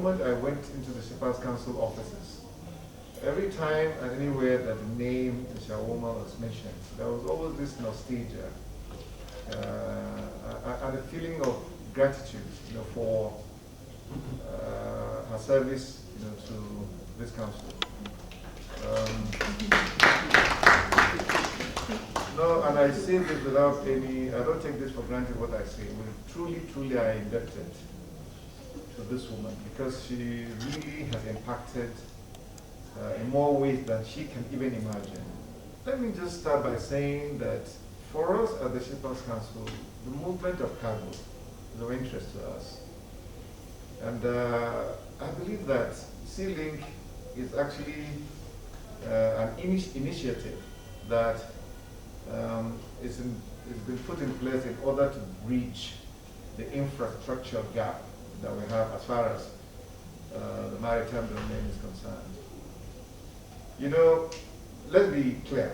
moment I went into the Shippers Council offices, every time and anywhere that the name Shawoma was mentioned, there was always this nostalgia and a feeling of gratitude, for her service, to this council. No, and I say this without any, I don't take this for granted what I say. We truly are indebted to this woman because she really has impacted in more ways than she can even imagine. Let me just start by saying that for us at the Shippers Council, the movement of cargo is of interest to us. And I believe that Sea-Link is actually an initiative that is been put in place in order to bridge the infrastructure gap that we have as far as the maritime domain is concerned. Let's be clear.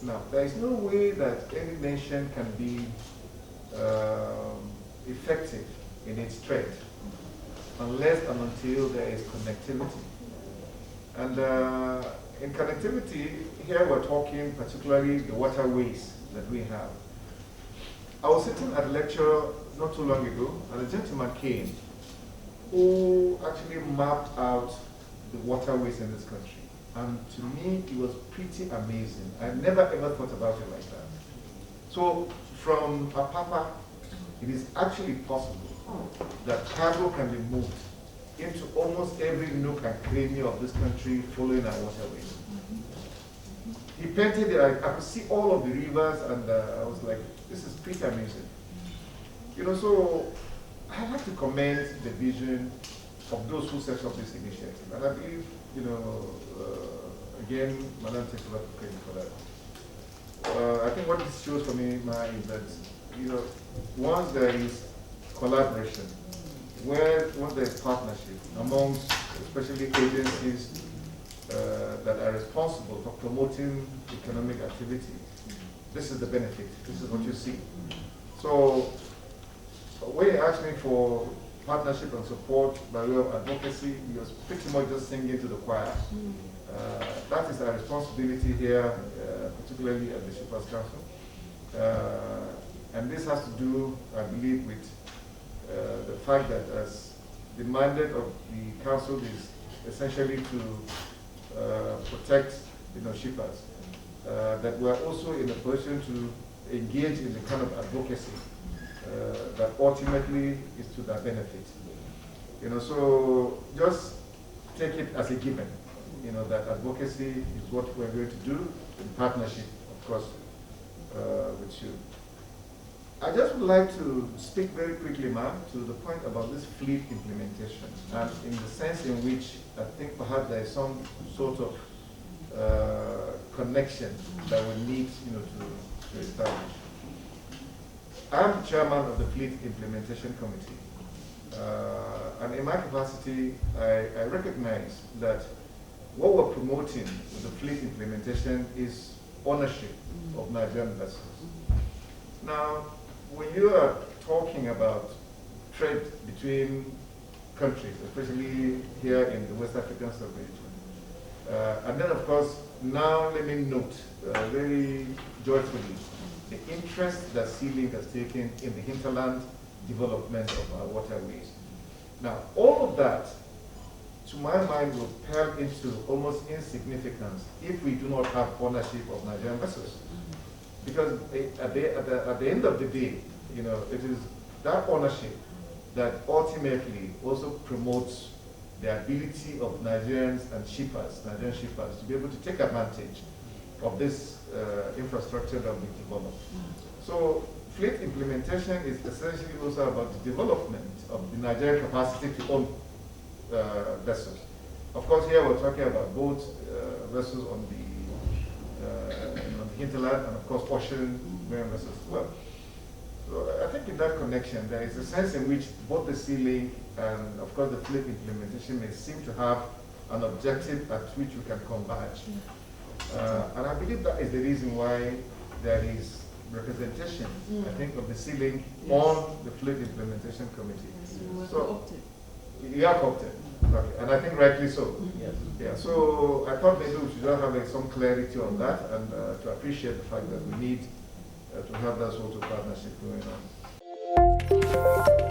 Now, there is no way that any nation can be effective in its trade unless and until there is connectivity. And in connectivity, here we're talking particularly the waterways that we have. I was sitting at a lecture not too long ago, and a gentleman came who actually mapped out the waterways in this country. And to me, it was pretty amazing. I never ever thought about it like that. So from Apapa, it is actually possible that cargo can be moved into almost every nook and cranny of this country following our waterways. He painted it, I could see all of the rivers, and I was like, this is pretty amazing. So I like to commend the vision of those who set up this initiative. And I believe, again, Madam takes a lot of credit for that. I think what this shows for me, Ma, is that, once there is collaboration, once there is partnership amongst especially agencies that are responsible for promoting economic activity, this is the benefit. This is what you see. So when you asked me for partnership and support by way of advocacy, you're pretty much just singing to the choir. That is our responsibility here, particularly at the Shippers Council. And this has to do, I believe, with the fact that as the mandate of the council is essentially to protect shippers, that we are also in a position to engage in the kind of advocacy that ultimately is to their benefit. So just take it as a given, that advocacy is what we're going to do in partnership, of course, with you. I just would like to speak very quickly, ma'am, to the point about this fleet implementation, and in the sense in which I think perhaps there is some sort of connection that we need, to establish. I'm chairman of the Fleet Implementation Committee, and in my capacity, I recognize that what we're promoting with the fleet implementation is ownership of Nigerian vessels. Now, when you are talking about trade between countries, especially here in the West African sub-region, and then of course, now let me note very joyfully the interest that Sea-Link has taken in the hinterland development of our waterways. Now, all of that, to my mind, will pale into almost insignificance if we do not have ownership of Nigerian vessels. Because at the end of the day, it is that ownership that ultimately also promotes the ability of Nigerian shippers to be able to take advantage of this infrastructure that we develop. So fleet implementation is essentially also about the development of the Nigerian capacity to own vessels. Of course, here we're talking about boats, vessels on the hinterland, and of course ocean-going vessels as well. So I think in that connection, there is a sense in which both the Sea-Link and of course the fleet implementation may seem to have an objective at which we can converge. And I believe that is the reason why there is representation, I think, of the Sea-Link on the Fleet Implementation Committee. You are co-opted. Okay, and I think rightly so. Yes. Yeah, so I thought maybe we should just have some clarity on that and to appreciate the fact that we need to have that sort of partnership going on.